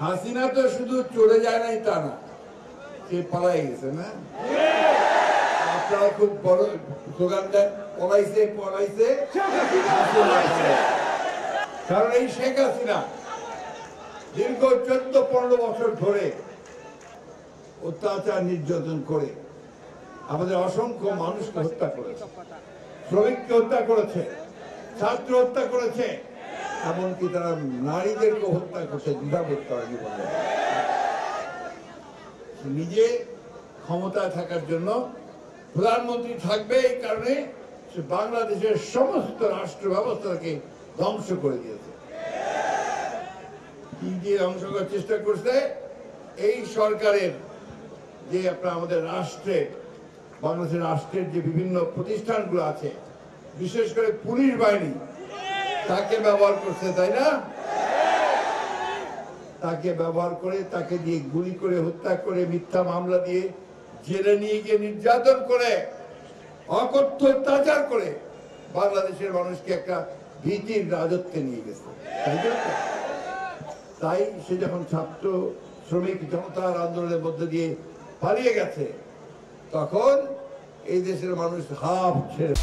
হাসিনা তো শুধু চলে যায় নাই তা না, সে পালাই গেছে না। আপনারা খুব বড় স্লোগান দেন, পলাইছে পলাইছে। কারণ এই শেখ হাসিনা দীর্ঘ 14-15 বছর ধরে অত্যাচার নির্যাতন করে আমাদের অসংখ্য মানুষকে হত্যা করেছে, শ্রমিককে হত্যা করেছে, ছাত্র হত্যা করেছে, এমনকি তারা নারীদেরকে হত্যা করছে দ্বিধাবোধ করেনি বলে। নিজে ক্ষমতায় থাকার জন্য প্রধানমন্ত্রী থাকবে, এই কারণে সে বাংলাদেশের সমস্ত রাষ্ট্র ব্যবস্থাকে ধ্বংস করে দিয়েছে। কি দিয়ে ধ্বংস করার চেষ্টা করছে? এই সরকারের যে আপনার আমাদের রাষ্ট্রে, বাংলাদেশের রাষ্ট্রের যে বিভিন্ন প্রতিষ্ঠানগুলো আছে, বিশেষ করে পুলিশ বাহিনী, তাকে ব্যবহার করছে, তাই না? তাকে ব্যবহার করে, তাকে দিয়ে গুলি করে হত্যা করে, মিথ্যা মামলা দিয়ে জেলে নিয়ে গিয়ে নির্যাতন করে, অকথ্য অত্যাচার করে বাংলাদেশের মানুষকে একটা ভীতির রাজত্বে নিয়ে গেছে। তাই সে যখন ছাত্র শ্রমিক জনতার আন্দোলনের মধ্যে দিয়ে পালিয়ে গেছে, তখন এই দেশের মানুষ হাফ ছেড়ে